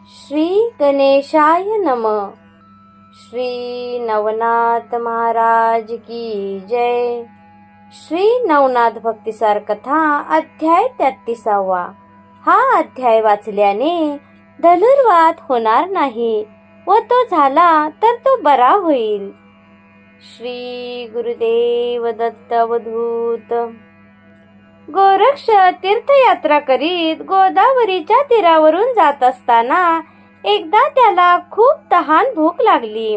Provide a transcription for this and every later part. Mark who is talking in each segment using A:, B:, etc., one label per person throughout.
A: श्री गणेशाय नमः। श्री नवनाथ महाराज की जय। श्री नवनाथ भक्तिसार कथा अध्याय 33. हा अध्याय वाचल्याने धनुर्वात होणार नाही व तो झाला तर तो बरा होईल। श्री गुरुदेव दत्त अवधूत। गोरक्ष तीर्थयात्रा करीत गोदावरीच्या तीरावरून जात असताना एकदा त्याला खूप तहान भूक लागली,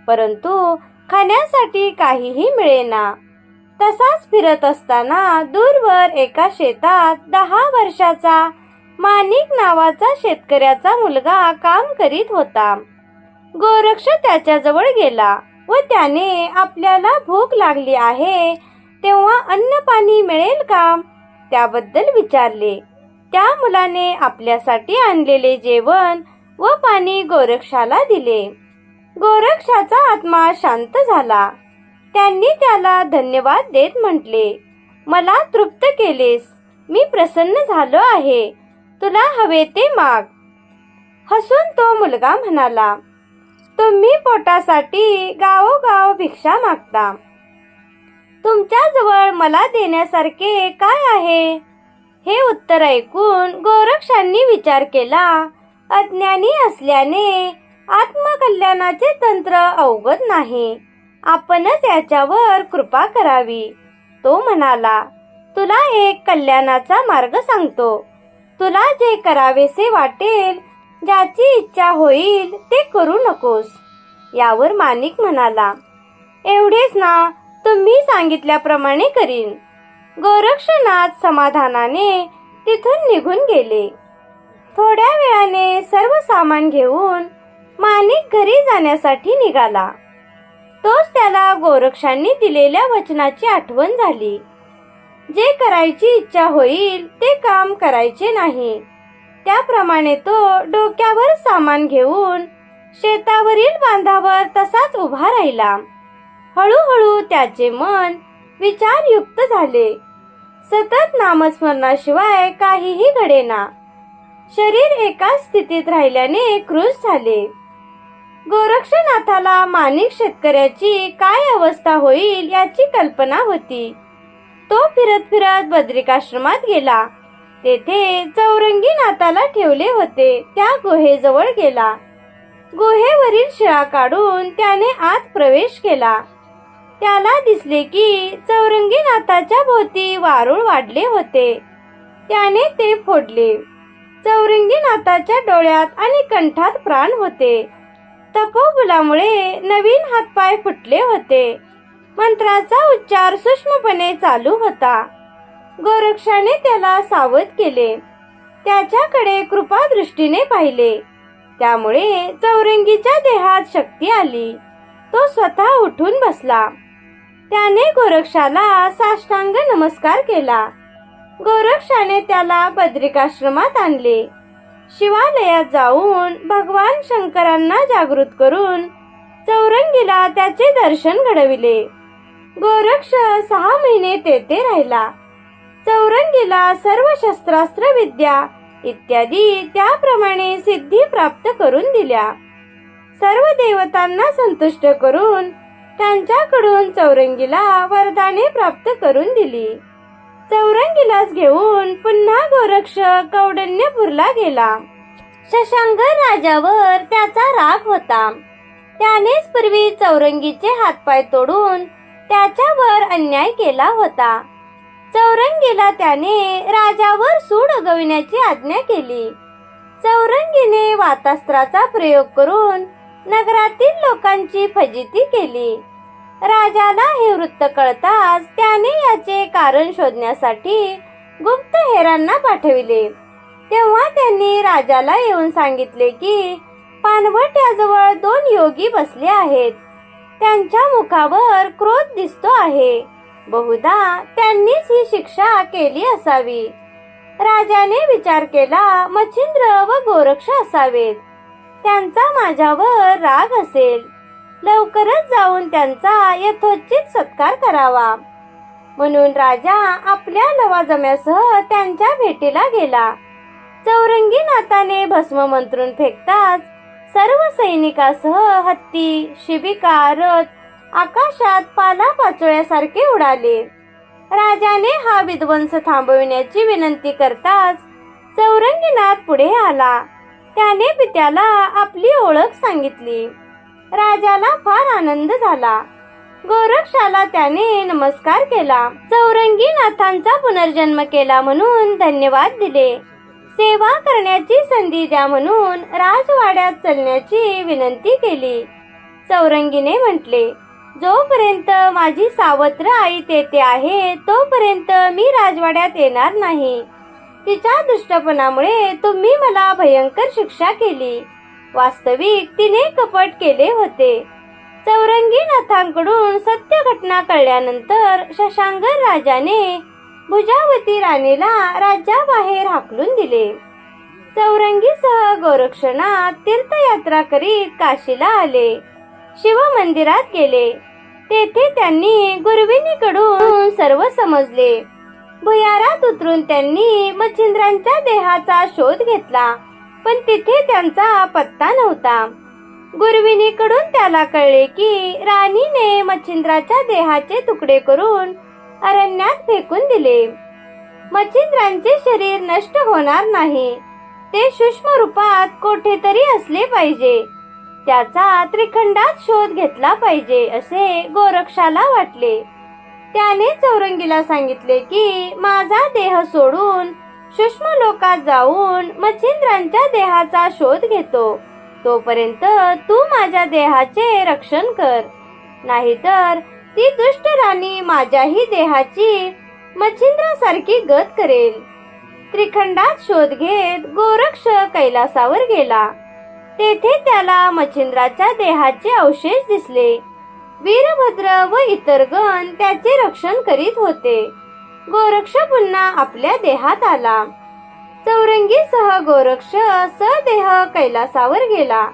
A: परंतु खाण्यासाठी काहीही मिळेना। तसाच फिरत असताना दूरवर एका शेतात 10 वर्षाचा माणिक नावाचा शेतकऱ्याचा मुलगा काम करीत होता। गोरक्ष त्याच्याजवळ गेला व त्याने आपल्याला भूक लागली आहे तेव्हा अन्न पाणी मिळेल का त्याबद्दल विचारले। त्या मुलाने आपल्यासाठी आणलेले जेवण व पाणी गोरक्षाला दिले। गोरक्षाचा आत्मा शांत झाला। त्यांनी त्याला धन्यवाद देत म्हटले, मला तृप्त केलेस, मी प्रसन्न झालो आहे, तुला हवे ते माग। हसून तो मुलगा म्हणाला, तुम्ही पोटासाठी गावोगाव भिक्षा मागता, तुमच्याजवळ मला देण्यासारखे काय आहे? हे उत्तर ऐकून गोरक्षांनी विचार केला, अज्ञानी असल्याने आत्मकल्याणाचे तंत्र अवगत नाही, आपणच याच्यावर कृपा करावी। तो म्हणाला, तुला एक कल्याणाचा मार्ग सांगतो, तुला जे करावेसे वाटेल, ज्याची इच्छा होईल ते करू नकोस। यावर माणिक म्हणाला, एवढेच ना, तुम्ही सांगितल्याप्रमाणे करीन। गोरक्षनाथ समाधानाने तिथून निघून गेले। थोड्या वेळाने सर्व सामान घेऊन माणिक घरी जाण्यासाठी निघाला। तोच त्याला गोरक्षांनी दिलेल्या वचनाची आठवण झाली, जे करायची इच्छा होईल ते काम करायचे नाही। त्याप्रमाणे तो डोक्यावर सामान घेऊन शेतावरील बांधावर तसाच उभा राहिला। हळूहळू त्याचे मन विचारयुक्त झाले। सतत नामस्मरणाशिवाय काहीही घडेना। शरीर एकाच स्थितीत राहिल्याने क्रुश झाले। गोरक्षनाथाला माणिक शेतकऱ्याची काय अवस्था होईल याची कल्पना होती। तो फिरत फिरत बद्रिकाश्रमात गेला। तेथे चौरंगीनाथाला ठेवले होते त्या गुहेजवळ गेला। गुहेवरील शिळा काढून त्याने आत प्रवेश केला। त्याला दिसले की चौरंगीनाथाच्या भोवती वारूळ वाढले होते। त्याने ते फोडले। चौरंगीनाथाच्या डोळ्यात आणि कंठात प्राण होते। तपोबलामुळे नवीन हातपाय फुटले होते। मंत्राचा उच्चार सूक्ष्मपणे चालू होता। गोरक्षाने त्याला सावध केले, त्याच्याकडे कृपादृष्टीने पाहिले। त्यामुळे चौरंगीच्या देहात शक्ती आली। तो स्वतः उठून बसला। त्याने गोरक्षाला साष्टांग नमस्कार केला। गोरक्षाने त्याला बद्रिकाश्रमात आणले। शिवालयात जाऊन भगवान शंकरांना जागृत करून चौरंगीला त्याचे दर्शन घडविले। गोरक्ष 6 महिने तेथे राहिला। चौरंगीला सर्व शस्त्रास्त्र विद्या इत्यादी त्याप्रमाणे सिद्धी प्राप्त करून दिल्या। सर्व देवतांना संतुष्ट करून त्यांच्याकडून चौरंगीला वरदाने प्राप्त करून दिली। चौरंगीलाच घेऊन पुन्हा गोरक्ष कौंडण्यपूरला गेला। शशांकर राजावर त्याचा राग होता। त्यानेच पूर्वी चौरंगीचे हातपाय तोडून त्याच्यावर अन्याय केला होता। चौरंगीला त्याने राजावर सूड उगविण्याची आज्ञा केली। चौरंगीने वातास्त्राचा प्रयोग करून नगरातील लोकांची फजिती केली। राजाला हे वृत्त कळताच त्याने याचे कारण शोधण्यासाठी गुप्तहेरांना पाठविले। तेव्हा त्यांनी राजाला येऊन सांगितले की पाणवट्याजवळ 2 योगी बसले आहेत। त्यांच्या मुखावर क्रोध दिसतो आहे। बहुधा त्यांनीच ही शिक्षा केली असावी। राजाने विचार केला, मच्छिंद्र व गोरक्ष असावेत, त्यांचा माझ्यावर राग असेल। लवकरच जाऊन त्यांचा यथोचित सत्कार करावा। म्हणून राजा आपल्या लवाजम्यासह त्यांच्या भेटीला गेला। चौरंगी नाथाने भस्म मंत्रून फेकताच सर्व सैनिकासह हत्ती, शिबिका, रथ आकाशात पालापाचोळ्यासारखे उडाले. राजाने हा विध्वंस थांबविण्याची विनंती करताच चौरंगीनाथ पुढे आला. त्याने पित्याला आपली ओळख सांगितली. राजाला फार आनंद झाला. गोरक्षाला त्याने नमस्कार केला. चौरंगीनाथांचा पुनर्जन्म केला म्हणून धन्यवाद दिले. सेवा करण्याची संधी द्या म्हणून राजवाड्यात चलण्याची विनंती केली. चौरंगीने म्हटले, जोपर्यंत माझी सावत्र आई तेथे आहे तोपर्यंत मी राजवाड्यात येणार नाही. तिच्या दुष्टपणामुळे तुम्ही मला भयंकर शिक्षा केली. वास्तविक तिने कपट केले होते. चौरंगीनाथांकडून सत्य घटना कळल्यानंतर शशांकर राजाने भुजावती राणीला राज्याबाहेर हाकलून दिले. चौरंगीसह गोरक्षनाथ तीर्थयात्रा करीत काशीला आले. शिव मंदिरात गेले. तेथे त्यांनी गुरविनीकडून सर्व समजले. भुयारात उतरून त्यांनी मच्छिंद्रांच्या देहाचा शोध घेतला, पण तिथे त्यांचा पत्ता नव्हता. गुरविनीकडून त्याला कळले की राणीने मच्छिंद्राच्या देहाचे तुकडे करून अरण्यात फेकून दिले. मच्छिंद्रांचे शरीर नष्ट होणार नाही, ते सूक्ष्म रूपात कोठेतरी असले पाहिजे. त्याचा त्रिखंडात शोध घेतला पाहिजे असे गोरक्षाला वाटले. त्याने चौरंगीला सांगितले की माझा देह सोडून सूक्ष्म लोकात जाऊन मच्छिंद्रांच्या देहाचा शोध घेतो. तोपर्यंत तू माझ्या देहाचे रक्षण कर, नाहीतर ती दुष्ट राणी माझ्याही देहाची मच्छिंद्रासारखी गत करेल. त्रिखंडात शोध घेत गोरक्ष कैलासावर गेला. तेथे त्याला मच्छिंद्राच्या देहाचे अवशेष दिसले. वीरभद्र व इतर गण त्याचे रक्षण करीत होते. गोरक्ष पुन्हा आपल्या देहात आला. चौरंगीसह गोरक्ष सदेह कैलासावर गेला.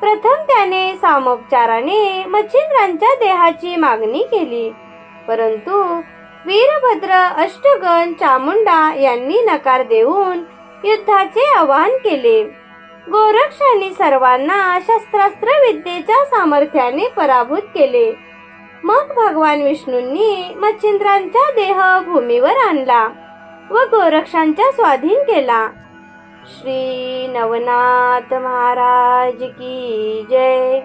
A: प्रथम त्याने सामोपचाराने मच्छिंद्रांच्या देहाची मागणी केली, परंतु वीरभद्र, अष्टगण, चामुंडा यांनी नकार देऊन युद्धाचे आवाहन केले. गोरक्षांनी सर्वांना शस्त्रास्त्र विद्येच्या सामर्थ्याने पराभूत केले. मग भगवान विष्णूंनी मच्छिंद्रांचा देह भूमीवर आणला व गोरक्षांच्या स्वाधीन केला. श्री नवनाथ महाराज की जय.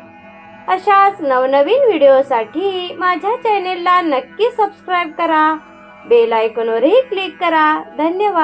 A: अशाच नवनवीन व्हिडिओसाठी माझ्या चॅनेलला नक्की सबस्क्राईब करा. बेल आयकॉनवरही क्लिक करा. धन्यवाद.